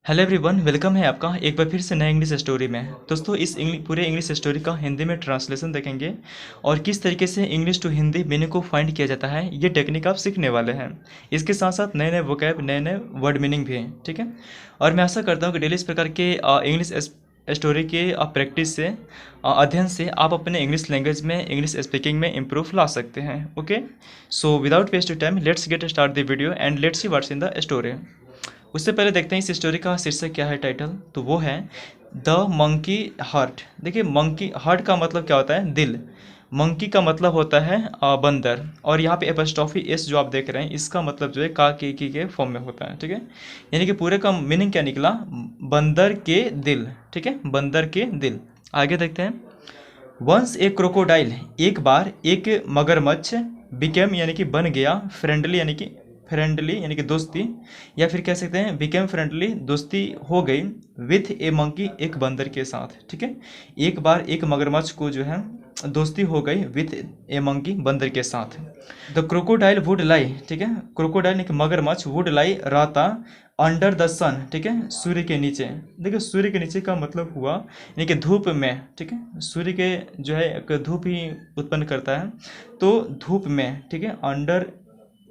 Hello everyone, welcome है आपका एक बार फिर से नए इंग्लिश स्टोरी में। दोस्तों, इस पूरे इंग्लिश स्टोरी का हिंदी में ट्रांसलेशन देखेंगे और किस तरीके से इंग्लिश टू हिंदी मीनिंग को फाइंड किया जाता है, ये टेक्निक आप सीखने वाले हैं। इसके साथ साथ नए नए वोकैब, नए नए वर्ड मीनिंग भी हैं, ठीक है। और मैं आशा करता हूँ कि डेली इस प्रकार के इंग्लिश स्टोरी के प्रैक्टिस से, अध्ययन से आप अपने इंग्लिश लैंग्वेज में, इंग्लिश स्पीकिंग में इम्प्रूव ला सकते हैं। Okay, so without waste time let's get start the video and let's see what's in the story. उससे पहले देखते हैं इस स्टोरी का शीर्षक क्या है, टाइटल। तो वो है द मंकी हार्ट। देखिए, मंकी हार्ट का मतलब क्या होता है? दिल। मंकी का मतलब होता है बंदर। और यहाँ पे एपस्ट्रॉफी एस जो आप देख रहे हैं, इसका मतलब जो है का की के फॉर्म में होता है, ठीक है। यानी कि पूरे का मीनिंग क्या निकला? बंदर के दिल, ठीक है, बंदर के दिल। आगे देखते हैं। वंस ए क्रोकोडाइल, एक बार एक मगरमच्छ, बिकेम यानी कि बन गया, फ्रेंडली यानी कि दोस्ती, या फिर कह सकते हैं बिकेम फ्रेंडली, दोस्ती हो गई, विथ ए मंकी, एक बंदर के साथ, ठीक है। एक बार एक मगरमच्छ को जो है दोस्ती हो गई विथ ए मंकी, बंदर के साथ। द क्रोकोडाइल वुड लाई, ठीक है, क्रोकोडाइल यानी कि मगरमच्छ, वुड लाई रहता, अंडर द सन, ठीक है, सूर्य के नीचे। देखिए, सूर्य के नीचे का मतलब हुआ यानी कि धूप में, ठीक है। सूर्य के जो है एक धूप ही उत्पन्न करता है, तो धूप में, ठीक है, अंडर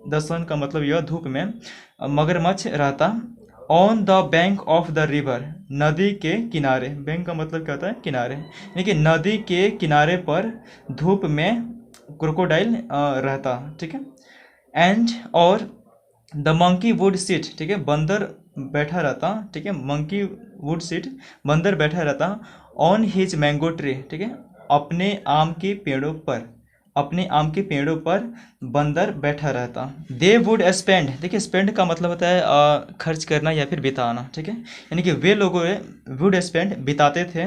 द सन का मतलब यह धूप में मगरमच्छ रहता। On the bank of the river, नदी के किनारे। बैंक का मतलब क्या होता है? किनारे, यानी कि नदी के किनारे पर धूप में क्रोकोडाइल रहता, ठीक है। एंड और द मंकी वुड सिट, ठीक है, बंदर बैठा रहता, ठीक है, मंकी वुड सिट, बंदर बैठा रहता, ऑन हिज मैंगो ट्री, ठीक है, अपने आम के पेड़ों पर, अपने आम के पेड़ों पर बंदर बैठा रहता। दे वुड स्पेंड, देखिए स्पेंड का मतलब होता है खर्च करना या फिर बिताना, ठीक है, यानी कि वे लोग वुड स्पेंड, बिताते थे,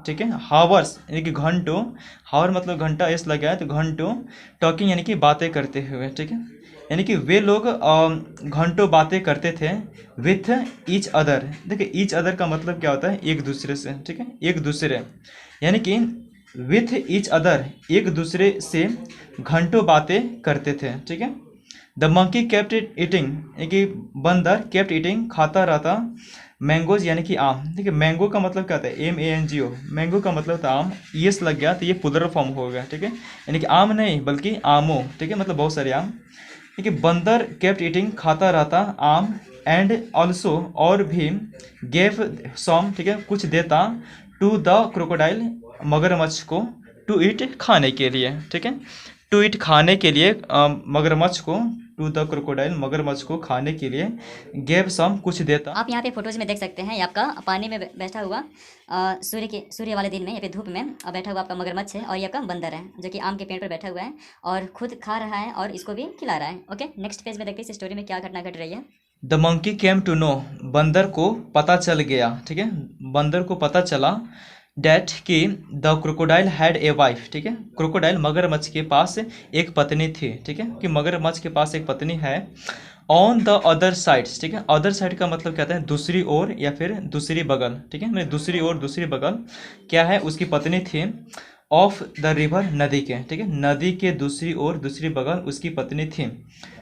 ठीक है, हावर्स यानी कि घंटों, हावर मतलब घंटा, एस लगा है तो घंटों, टॉकिंग यानी कि बातें करते हुए, ठीक है, यानी कि वे लोग घंटों बातें करते थे विथ ईच अदर। देखिए, ईच अदर का मतलब क्या होता है? एक दूसरे से, ठीक है, एक दूसरे, यानी कि विथ ईच अदर, एक दूसरे से घंटों बातें करते थे, ठीक है। द मंकी केप्ट ईटिंग, यानी कि बंदर, केप्ट ईटिंग, खाता रहता, मैंगोज यानी कि आम। देखिए, मैंगो का मतलब क्या होता है? MANGO, मैंगो का मतलब होता है आम, यस लग गया तो ये प्लुरल फॉर्म हो गया, ठीक है, यानी कि आम नहीं बल्कि आमो, ठीक है, मतलब बहुत सारे आम। ठीक है, बंदर केप्ट ईटिंग, खाता रहता आम, एंड ऑल्सो और भी, गेव सम, ठीक है, कुछ देता, टू द क्रोकोडाइल, मगरमच्छ को, टू ईट, खाने के लिए, ठीक है, टू ईट, खाने के लिए, मगरमच्छ को, टू द क्रोकोडाइल, मगरमच्छ को खाने के लिए, गेव सम, कुछ देता। आप यहाँ पे फोटोज में देख सकते हैं, ये आपका पानी में बैठा हुआ सूर्य वाले दिन में, यहाँ पे धूप में बैठा हुआ आपका मगरमच्छ है, और ये आपका बंदर है जो कि आम के पेड़ पर बैठा हुआ है और खुद खा रहा है और इसको भी खिला रहा है। ओके, नेक्स्ट पेज में देखते हैं इस स्टोरी में क्या घटना घट रही है। The monkey came to know, बंदर को पता चल गया, ठीक है, बंदर को पता चला, डैट कि the crocodile had a wife, ठीक है, क्रोकोडाइल मगरमच्छ के पास एक पत्नी थी, ठीक है, कि मगरमच्छ के पास एक पत्नी है। ऑन द अदर साइड्स, ठीक है, अदर साइड का मतलब क्या होता है? दूसरी ओर या फिर दूसरी बगल, ठीक है, मतलब दूसरी ओर, दूसरी बगल क्या है? उसकी पत्नी थी। ऑफ द रिवर, नदी के, ठीक है, नदी के दूसरी ओर, दूसरी बगल उसकी पत्नी थी।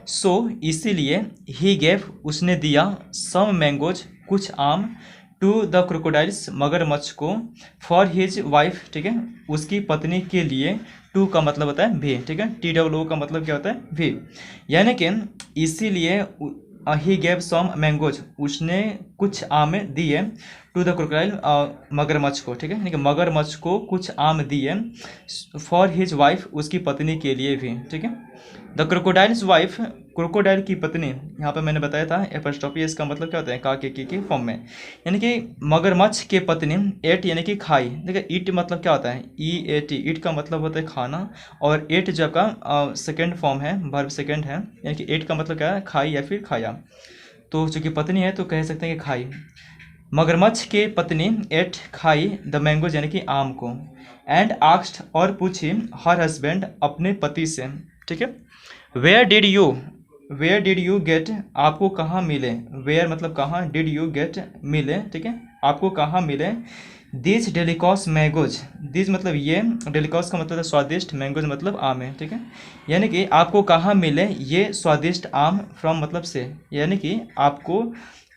सो इसीलिए ही गेव, उसने दिया, सम मैंगोज, कुछ आम, टू द क्रोकोडाइल्स, मगरमच्छ को, फॉर हिज वाइफ, ठीक है, उसकी पत्नी के लिए। टू का मतलब होता है भी, ठीक है, TWO का मतलब क्या होता है? भी, यानी कि इसीलिए ही गेव सम मैंगोज, उसने कुछ आम दिए, टू द क्रोकोडाइल, मगरमच्छ को, ठीक है, यानी कि मगरमच्छ को कुछ आम दिए, फॉर हिज वाइफ, उसकी पत्नी के लिए भी, ठीक है। द क्रोकोडाइल्स वाइफ, क्रोकोडाइल की पत्नी, यहाँ पे मैंने बताया था एपस्ट्रॉफी एस का मतलब क्या होता है? का के फॉर्म में, यानी कि मगरमच्छ के पत्नी, एट यानी कि खाई। देखिए, ईट मतलब क्या होता है? EAT, ईट का मतलब होता है खाना, और एट जो का सेकेंड फॉर्म है, वर्ब सेकेंड है, यानी कि एट का मतलब क्या है? खाई या फिर खाया। तो चूंकि पत्नी है तो कह सकते हैं कि खाई। मगरमच्छ के पत्नी एट, खाई, द मैंगोज यानी कि आम को, एंड आस्क्ड, और पूछी, हर हस्बैंड, अपने पति से, ठीक है। वेयर डिड यू गेट, आपको कहाँ मिले? वेयर मतलब कहाँ, डिड यू गेट मिले, ठीक है, आपको कहाँ मिले। दिस डेलिकॉस मैंगोज, दिस मतलब ये, डेलिकॉस का मतलब है स्वादिष्ट, मैंगोज मतलब आम है, ठीक है, यानी कि आपको कहाँ मिले ये स्वादिष्ट आम, फ्रॉम मतलब से, यानी कि आपको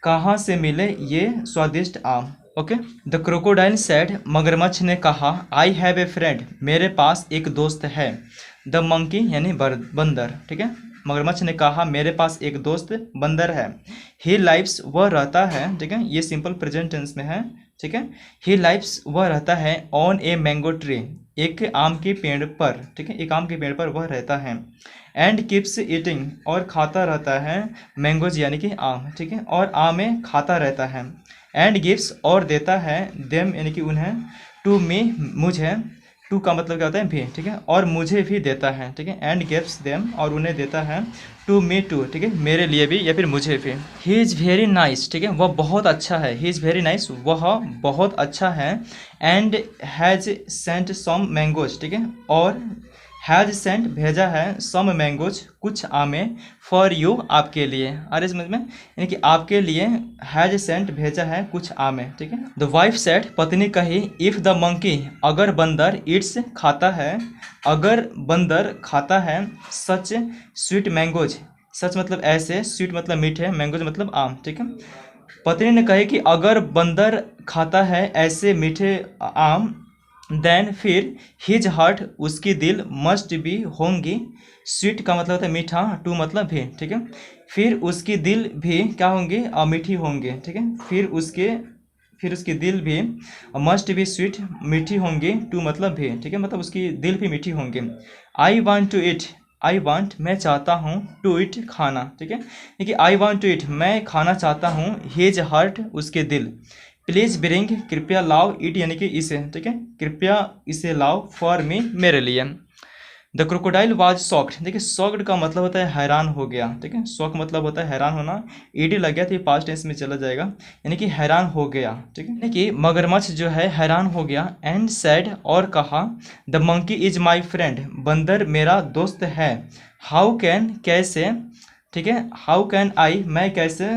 कहाँ से मिले ये स्वादिष्ट आम। ओके। द क्रोकोडाइल सेड, मगरमच्छ ने कहा, आई हैव ए फ्रेंड, मेरे पास एक दोस्त है। द मंकी यानी बंदर, ठीक है। मगरमच्छ ने कहा, मेरे पास एक दोस्त बंदर है। ही लाइव्स, वह रहता है, ठीक है, ये सिंपल प्रेजेंट टेंस में है, ठीक है। ही लाइव्स, वह रहता है, ऑन ए मैंगो ट्री, एक आम के पेड़ पर, ठीक है, एक आम के पेड़ पर वह रहता है। एंड कीप्स ईटिंग, और खाता रहता है, मैंगोज यानी कि आम, ठीक है, और आमें खाता रहता है। एंड गिव्स, और देता है, देम यानी कि उन्हें, टू मी, मुझे, टू का मतलब क्या होता है भी, ठीक है, और मुझे भी देता है, ठीक है। एंड गिव्स देम, और उन्हें देता है, टू मी टू, ठीक है, मेरे लिए भी या फिर मुझे भी। ही इज़ वेरी नाइस, ठीक है, वह बहुत अच्छा है। ही इज़ वेरी नाइस, वह बहुत अच्छा है। And has sent some mangoes, ठीक है, और हैज़ सेंट, भेजा है, सम मैंगोज, कुछ आमें, फॉर यू, आपके लिए। अरे समझ में, यानी कि आपके लिए हैज़ सेंट, भेजा है कुछ आमें, ठीक है। द वाइफ सेड, पत्नी कही, इफ़ द मंकी, अगर बंदर, इट्स, खाता है, अगर बंदर खाता है, सच स्वीट मैंगोज, सच मतलब ऐसे, स्वीट मतलब मीठे, मैंगोज मतलब आम, ठीक है। पत्नी ने कही कि अगर बंदर खाता है ऐसे मीठे आम, देन फिर, हिज हार्ट, उसकी दिल, मस्ट भी, होंगी, स्वीट का मतलब होता है मीठा, टू मतलब भी, ठीक है, फिर उसकी दिल भी क्या होंगी, मीठी होंगे, ठीक है, फिर उसकी दिल भी, मस्ट भी स्वीट, मीठी होंगी, टू मतलब भी, ठीक है, मतलब उसकी दिल भी मीठी होंगे। I want to eat, I want, मैं चाहता हूँ, टू इट, खाना, ठीक है, देखिए आई वांट टू इट, मैं खाना चाहता हूँ, हिज हार्ट, उसके दिल, प्लीज ब्रिंग, कृपया लाओ, इट यानी कि इसे, ठीक है, कृपया इसे लाओ, फॉर मी, मेरे लिए। द क्रोकोडाइल वाज शॉक्ड, देखिए शॉक्ड का मतलब होता है हैरान हो गया, ठीक है, शॉक मतलब होता है हैरान होना, ईडी लग गया तो ये पास्ट टेंस में चला जाएगा, यानी कि हैरान हो गया, ठीक है, यानी कि मगरमच्छ जो है हैरान हो गया। एंड सैड, और कहा, the monkey is my friend, बंदर मेरा दोस्त है। हाउ कैन, कैसे, ठीक है, हाउ कैन आई, मैं कैसे,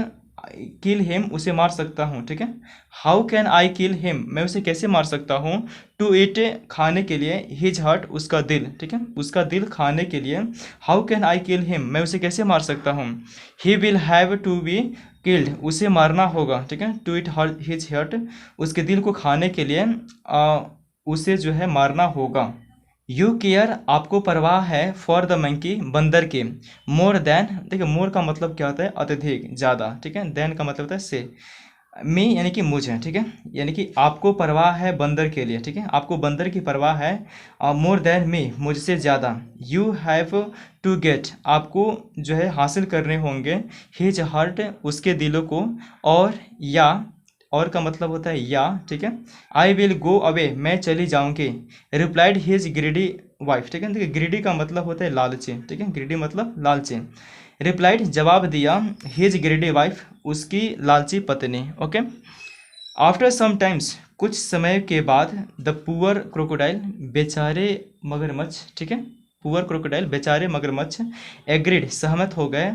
किल हिम, उसे मार सकता हूँ, ठीक है, how can I kill him, मैं उसे कैसे मार सकता हूँ, टू ईट, खाने के लिए, हिज हार्ट, उसका दिल, ठीक है, उसका दिल खाने के लिए, how can I kill him, मैं उसे कैसे मार सकता हूँ, he will have to be killed, उसे मारना होगा, ठीक है, टू ईट हिज हार्ट, उसके दिल को खाने के लिए उसे जो है मारना होगा। यू केयर, आपको परवाह है, फॉर द मंकी, बंदर के, मोर देन, देखिए मोर का मतलब क्या होता है, अत्यधिक, ज़्यादा, ठीक है, देन का मतलब होता है से, मी यानी कि मुझे, ठीक है, यानी कि आपको परवाह है बंदर के लिए, ठीक है, आपको बंदर की परवाह है, मोर देन मी, मुझसे ज़्यादा। यू हैव टू गेट, आपको जो है हासिल करने होंगे, हिज हार्ट, उसके दिलों को, और या, और का मतलब होता है या, ठीक है, आई विल गो अवे, मैं चली जाऊंगी, रिप्लाइड हिज ग्रीडी वाइफ, ठीक है, देखिए ग्रीडी का मतलब होता है लालची, ठीक है, ग्रीडी मतलब लालची, रिप्लाइड जवाब दिया, हिज ग्रीडी वाइफ, उसकी लालची पत्नी। ओके। आफ्टर सम टाइम्स, कुछ समय के बाद, द पुअर क्रोकोडाइल, बेचारे मगरमच्छ, ठीक है, पुअर क्रोकोडाइल, बेचारे मगरमच्छ, एग्रीड, सहमत हो गए,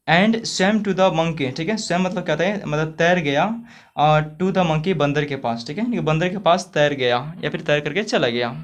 and swam to the monkey, ठीक है, स्वैम मतलब क्या है, मतलब तैर गया, टू द मंकी, बंदर के पास, ठीक है, बंदर के पास तैर गया या फिर तैर करके चला गया।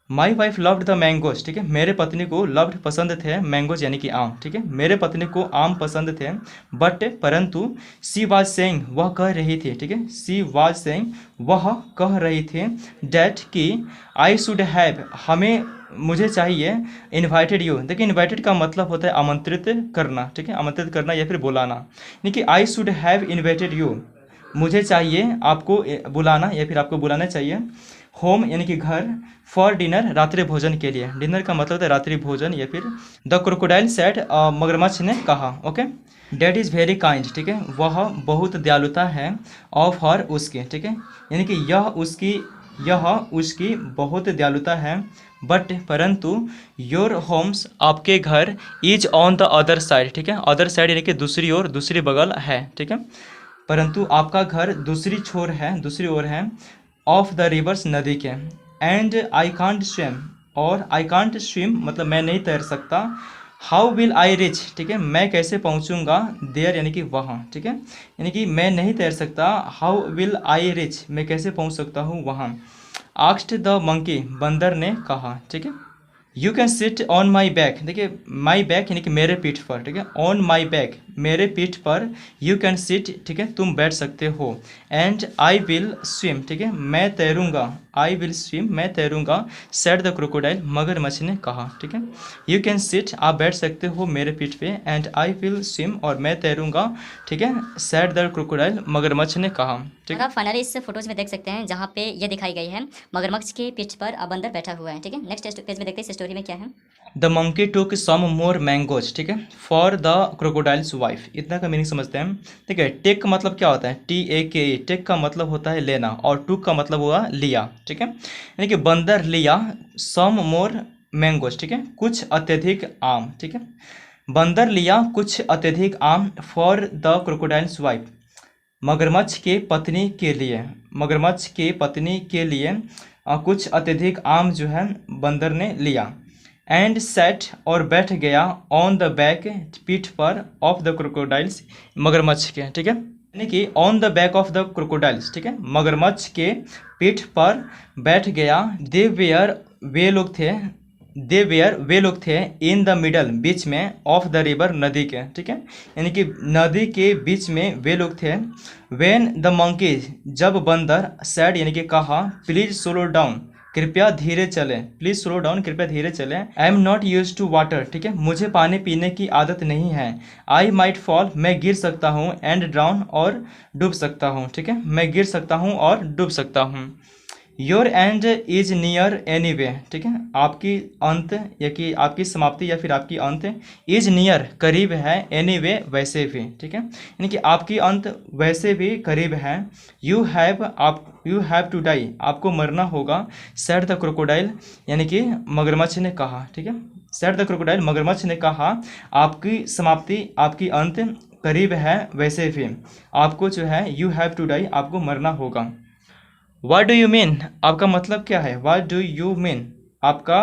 My wife loved the mangoes, ठीक है, मेरे पत्नी को लव्ड पसंद थे, मैंगोज यानी कि आम, ठीक है, मेरे पत्नी को आम पसंद थे, बट परंतु, सी वाज सेइंग, वह कह रही थी, ठीक है, सी वाज सेइंग, वह कह रही थी, डैट कि, आई शुड हैव, हमें, मुझे चाहिए, इन्वाइटेड यू, देखिए इन्वाइटेड का मतलब होता है आमंत्रित करना, ठीक है, आमंत्रित करना या फिर बुलाना, यानी कि I should have invited you, मुझे चाहिए आपको बुलाना या फिर आपको बुलाना चाहिए, होम यानी कि घर, फॉर डिनर, रात्रि भोजन के लिए, डिनर का मतलब है रात्रि भोजन या फिर। द क्रोकोडाइल सेड, मगरमच्छ ने कहा, okay, that is very kind, ठीक है, वह बहुत दयालुता है, ऑफ हर, उसके, ठीक है, यानी कि यह उसकी बहुत दयालुता है, बट परंतु, योर होम्स, आपके घर, is on the other side, ठीक है, अदर साइड यानी कि दूसरी ओर, दूसरी बगल है, ठीक है, परंतु आपका घर दूसरी छोर है, दूसरी ओर है, ऑफ द रिवर्स, नदी के, एंड आई कांट स्विम, और आई कांट स्विम मतलब मैं नहीं तैर सकता, हाउ विल आई रिच, ठीक है, मैं कैसे पहुंचूंगा, देयर यानी कि वहाँ, ठीक है, यानी कि मैं नहीं तैर सकता, हाउ विल आई रिच, मैं कैसे पहुंच सकता हूँ वहाँ। आस्क्ड द मंकी, बंदर ने कहा, ठीक है, you can sit on my back, देखिए माई बैक यानी कि मेरे पीठ पर, ठीक है, ऑन माई बैक मेरे पीठ पर, यू कैन सिट, ठीक है, तुम बैठ सकते हो, एंड आई विल स्विम, ठीक है, मैं तैरूंगा, आई विल स्विम मैं तैरूंगा, सेड द क्रोकोडाइल मगरमच्छ ने कहा, ठीक है, यू कैन सिट आप बैठ सकते हो मेरे पीठ पे, एंड आई विल स्विम और मैं तैरूंगा, ठीक है, सेड द क्रोकोडाइल मगरमच्छ ने कहा, ठीक और आप फाइनली इस फोटोज में देख सकते हैं जहाँ पे ये दिखाई गई है मगरमच्छ के पीठ पर बंदर बैठा हुआ है। ठीक है, नेक्स्ट पेज में देखते हैं इस स्टोरी में क्या है। The monkey took some more mangoes, ठीक है, फॉर द क्रोकोडाइल्स वाइफ, इतना का मीनिंग समझते हैं। ठीक है, टेक का मतलब क्या होता है, TAKE, टेक का मतलब होता है लेना, और टुक का मतलब हुआ लिया, ठीक है, यानी कि बंदर लिया सम मोर मैंगोज, ठीक है, कुछ अत्यधिक आम, ठीक है, बंदर लिया कुछ अत्यधिक आम, फॉर द क्रोकोडाइल्स वाइफ मगरमच्छ के पत्नी के लिए, मगरमच्छ के पत्नी के लिए कुछ अत्यधिक आम जो है बंदर ने लिया, एंड सेट और बैठ गया, ऑन द बैक पीठ पर, ऑफ द क्रोकोडाइल्स मगरमच्छ के, ठीक है, यानी कि on the back of the crocodiles, ठीक है, मगरमच्छ के पीठ पर बैठ गया, दे वेयर वे लोग थे, दे वेयर वे लोग थे, इन द मिडल बीच में, ऑफ द रिवर नदी के, ठीक है, यानी कि नदी के बीच में वे लोग थे, वेन द मंकी जब बंदर, सैड यानी कि कहा, प्लीज स्लो डाउन कृपया धीरे चले, प्लीज स्लो डाउन कृपया धीरे चले, I am not use to water, ठीक है, मुझे पानी पीने की आदत नहीं है, आई माइट फॉल मैं गिर सकता हूँ, एंड ड्राउन और डूब सकता हूँ, ठीक है, मैं गिर सकता हूँ और डूब सकता हूँ, your and is near any way, ठीक है, आपकी अंत या कि आपकी समाप्ति या फिर आपकी अंत इज नियर करीब है, एनी वे वैसे भी, ठीक है, यानी कि आपकी अंत वैसे भी करीब है, यू हैव टू डाई आपको मरना होगा, सेड द क्रोकोडाइल यानी कि मगरमच्छ ने कहा, ठीक है, सेड द क्रोकोडाइल मगरमच्छ ने कहा, आपकी समाप्ति आपकी अंत करीब है वैसे भी आपको जो है यू हैव टू डाई आपको मरना होगा। व्हाट डू यू मीन आपका मतलब क्या है, व्हाट डू यू मीन आपका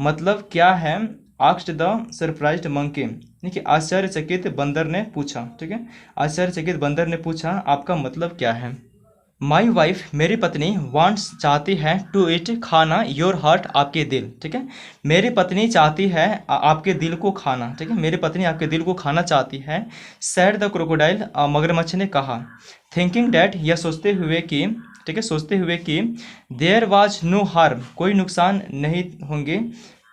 मतलब क्या है, आस्क्ड द सरप्राइज्ड मंकी, देखिए आश्चर्यचकित बंदर ने पूछा, ठीक है, आश्चर्यचकित बंदर ने पूछा आपका मतलब क्या है। माई वाइफ मेरी पत्नी वांट्स चाहती है, टू इट खाना, योर हार्ट आपके दिल, ठीक है, मेरी पत्नी चाहती है आपके दिल को खाना, ठीक है, मेरी पत्नी आपके दिल को खाना चाहती है, सैड द क्रोकोडाइल मगरमच्छ ने कहा, थिंकिंग डैट यह सोचते हुए कि, ठीक है, सोचते हुए कि, देयर वाज नो हार्म कोई नुकसान नहीं होंगे,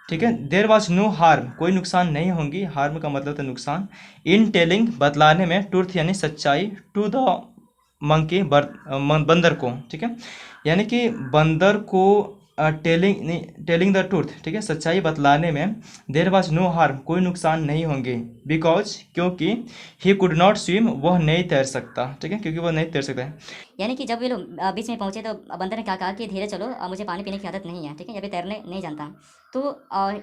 ठीक है, देयर वाज नो हार्म कोई नुकसान नहीं होंगी, हार्म का मतलब था नुकसान, इन टेलिंग बतलाने में, ट्रूथ यानी सच्चाई, टू द मंकी बंदर को, ठीक है, यानी कि बंदर को टेलिंग द ट्रूथ, ठीक है, सच्चाई बतलाने में, देयर वाज नो हार्म कोई नुकसान नहीं होंगे, बिकॉज क्योंकि, ही कुड नॉट स्विम वह नहीं तैर सकता, ठीक है, क्योंकि वह नहीं तैर सकता है। यानी कि जब वे लोग बीच में पहुंचे तो बंदर ने क्या कहा कि धीरे चलो, मुझे पानी पीने की आदत नहीं है, ठीक है, या फिर तैरने नहीं जानता। तो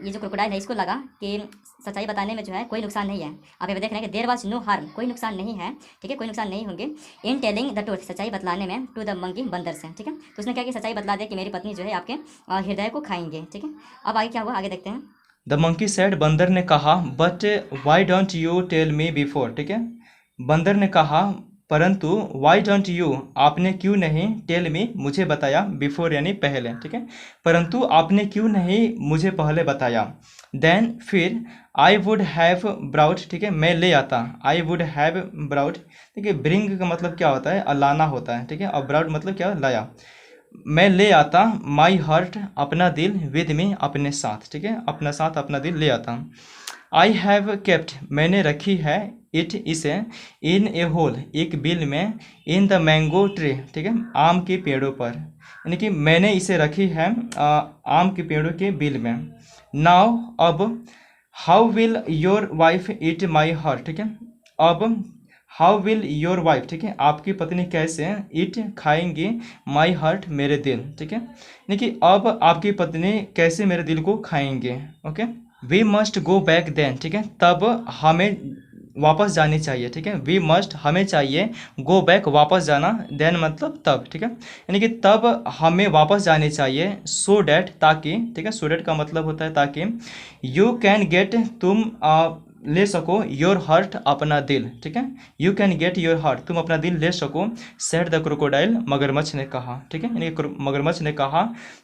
ये जो क्रोकोडाइल है इसको लगा कि सच्चाई बताने में जो है कोई नुकसान नहीं है। आप ये देख रहे हैं कि देयर वाज नो हार्म कोई नुकसान नहीं है, ठीक है, कोई नुकसान नहीं होंगे, इन टेलिंग द ट्रूथ सच्चाई बतलाने में, टू द मंकी बंदर से, ठीक है, तो उसने क्या कि सच्चाई बतला दिया कि मेरी पत्नी जो है आपके हृदय को खाएंगे, ठीक है। अब आगे क्या हुआ आगे देखते हैं। द मंकी सेड बंदर ने कहा, but why don't you tell me before, ठीक है, बंदर ने कहा परंतु, वाई डोंट यू आपने क्यों नहीं, टेल मी मुझे बताया, बिफोर यानी पहले, ठीक है, परंतु आपने क्यों नहीं मुझे पहले बताया, देन फिर, आई वुड हैव ब्राउट, ठीक है, मैं ले आता, आई वुड हैव ब्राउट, ठीक है, ब्रिंग का मतलब क्या होता है, लाना होता है, ठीक है, और ब्राउट मतलब क्या लाया, मैं ले आता, माई हार्ट अपना दिल, विद मी अपने साथ, ठीक है, अपना साथ अपना दिल ले आता, आई हैव केप्ट मैंने रखी है, इट इसे, इन ए होल एक बिल में, इन द मैंगो ट्री, ठीक है, आम के पेड़ों पर, यानी कि मैंने इसे रखी है आम के पेड़ों के बिल में, नाउ अब, how will your wife eat my heart, ठीक है, अब हाउ विल योर वाइफ, ठीक है, आपकी पत्नी कैसे ईट खाएंगी, माई हार्ट मेरे दिल, ठीक है, यानी कि अब आपकी पत्नी कैसे मेरे दिल को खाएंगे, okay, we must go back then, ठीक है, तब हमें वापस जानी चाहिए, ठीक है, वी मस्ट हमें चाहिए, गो बैक वापस जाना, देन मतलब तब, ठीक है, यानी कि तब हमें वापस जानी चाहिए, सो डैट ताकि, ठीक है, सो डैट का मतलब होता है ताकि, यू कैन गेट तुम ले सको योर हार्ट, अपना दिल, ठीक है। You can get your heart, तुम अपना दिल ले सको। सेड द क्रोकोडाइल, मगरमच्छ ने कहा, ठीक है। यानी मगरमच्छ ने कहा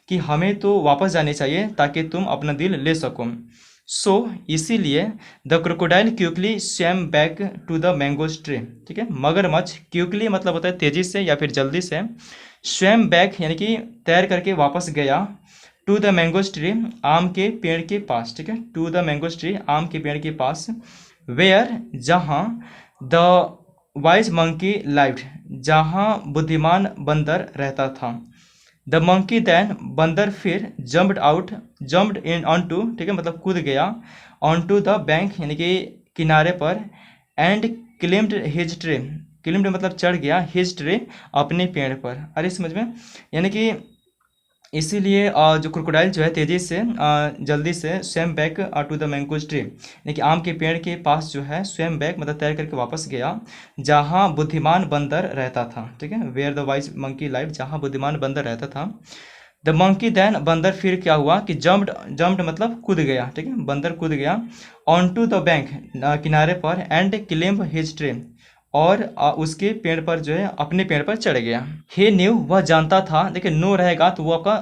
कि हमें तो वापस जाने चाहिए ताकि तुम अपना दिल ले सको। सो इसीलिए the crocodile quickly swam back to the mango tree, ठीक है। मगरमच्छ क्विकली मतलब होता है तेजी से या फिर जल्दी से, स्वैम बैक यानी कि तैर करके वापस गया, टू द मैंगो ट्री, आम के पेड़ के पास, ठीक है। टू द मैंगो ट्री, आम के पेड़ के पास, वेयर, जहाँ, द वाइज मंकी लाइव्ड, जहाँ बुद्धिमान बंदर रहता था। द मंकी देन, बंदर फिर, जम्प्ड इन ऑन टू, ठीक है, मतलब कूद गया, ऑन टू द बैंक यानी कि किनारे पर, एंड क्लिम्ड हिज ट्री, क्लिम्ड मतलब चढ़ गया, हिज ट्री अपने पेड़ पर। अरे समझ में, यानी कि इसीलिए जो क्रोकोडाइल जो है तेजी से जल्दी से swam back to the mango tree, यानी कि आम के पेड़ के पास जो है स्वयं बैक मतलब तैर करके वापस गया, जहाँ बुद्धिमान बंदर रहता था, ठीक है। Where the wise monkey live, जहाँ बुद्धिमान बंदर रहता था। द मंकी देन, बंदर फिर क्या हुआ कि जम्प्ड मतलब कूद गया, ठीक है, बंदर कूद गया, ऑन टू द बैंक किनारे पर, एंड क्लिम्ब हिज ट्री और उसके पेड़ पर जो है अपने पेड़ पर चढ़ गया। हे न्यू, वह जानता था, देखिए नो रहेगा तो वो आपका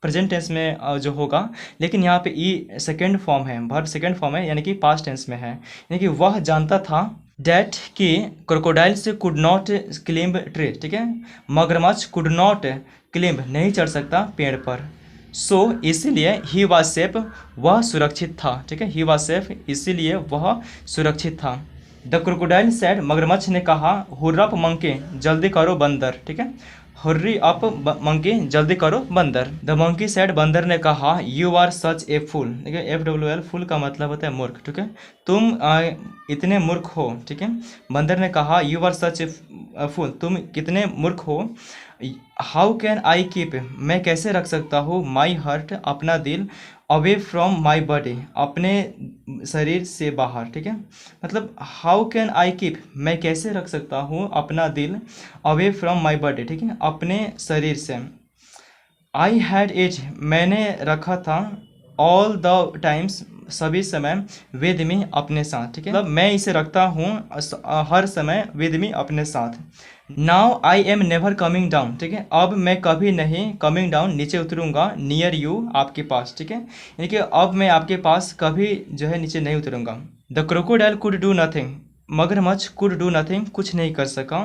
प्रेजेंट टेंस में जो होगा, लेकिन यहाँ पे ई सेकेंड फॉर्म है, वर्ब सेकेंड फॉर्म है, यानी कि पास्ट टेंस में है, यानी कि वह जानता था डैट कि क्रोकोडाइल से कुड नॉट क्लिम्ब ट्री, ठीक है। मगरमच्छ कुड नॉट क्लिम्ब नहीं चढ़ सकता पेड़ पर। सो इसीलिए ही वॉज सेफ, वह सुरक्षित था, ठीक है। ही वॉज सेफ, इसीलिए वह सुरक्षित था। द क्रोकोडाइल सेड, मगरमच्छ ने कहा, हुर्री अप मंकी, जल्दी करो बंदर, ठीक है। हुर्री अप मंकी, जल्दी करो बंदर। द मंकी सेड, बंदर ने कहा, यू आर सच ए फूल, ठीक है। FWL फूल का मतलब होता है मूर्ख, ठीक है। तुम इतने मूर्ख हो, ठीक है। बंदर ने कहा, यू आर सच ए फूल, तुम कितने मूर्ख हो। हाउ कैन आई कीप, मैं कैसे रख सकता हूँ, माई हार्ट, अपना दिल, अवे फ्रॉम माई बॉडी, अपने शरीर से बाहर, ठीक है। मतलब हाउ कैन आई कीप, मैं कैसे रख सकता हूँ अपना दिल, अवे फ्रॉम माई बॉडी, ठीक है, अपने शरीर से। आई हैड इट, मैंने रखा था, ऑल द टाइम्स, सभी समय, विद मी, अपने साथ, ठीक है। मतलब मैं इसे रखता हूँ हर समय, विद मी, अपने साथ। Now I am never coming down, ठीक है। अब मैं कभी नहीं कमिंग डाउन, नीचे उतरूंगा, नियर यू, आपके पास, ठीक है। यानी कि अब मैं आपके पास कभी जो है नीचे नहीं उतरूंगा। The crocodile could do nothing, मगरमच्छ कुड डू नथिंग, कुछ नहीं कर सका।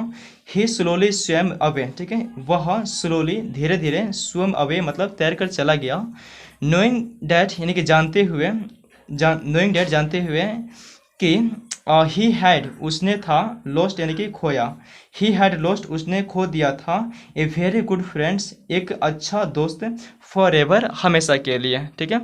ही स्लोली स्वैम अवे, ठीक है, वह स्लोली धीरे धीरे, स्वैम अवे मतलब तैर कर चला गया। नोइंग डैट यानी कि जानते हुए, नोइंग डैट जानते हुए कि, ही हैड उसने था, लॉस्ट यानी कि खोया, ही हैड लॉस्ट उसने खो दिया था, ए वेरी गुड फ्रेंड्स, एक अच्छा दोस्त, फॉर एवर, हमेशा के लिए, ठीक है।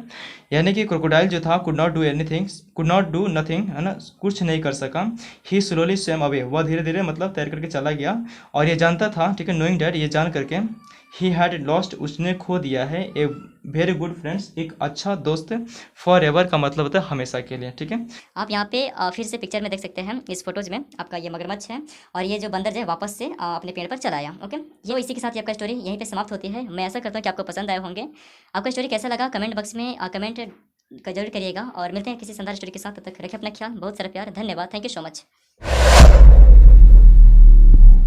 यानी कि क्रोकोडाइल जो था could not do anything, could not do nothing, है ना, कुछ नहीं कर सका। ही स्लोली स्वैम अवे, वह धीरे धीरे मतलब तैर करके चला गया, और ये जानता था, ठीक है, नोइंग डैट, ये जान करके, ही हैड लॉस्ट उसने खो दिया है, ए वेरी गुड फ्रेंड्स, एक अच्छा दोस्त, फॉर एवर का मतलब होता है हमेशा के लिए, ठीक है। आप यहाँ पे फिर से पिक्चर में देख सकते हैं, इस फोटोज में आपका ये मगरमच्छ है और ये जो बंदर जो है वापस से अपने पेड़ पर चला आया। ओके, ये इसी के साथ ही आपका स्टोरी यहीं पे समाप्त होती है। मैं ऐसा करता हूँ कि आपको पसंद आए होंगे। आपका स्टोरी कैसा लगा कमेंट बॉक्स में कमेंट जरूर करिएगा, और मिलते हैं किसी शानदार स्टोरी के साथ। तब तक रखें अपना ख्याल, बहुत सारा प्यार, धन्यवाद, थैंक यू सो मच।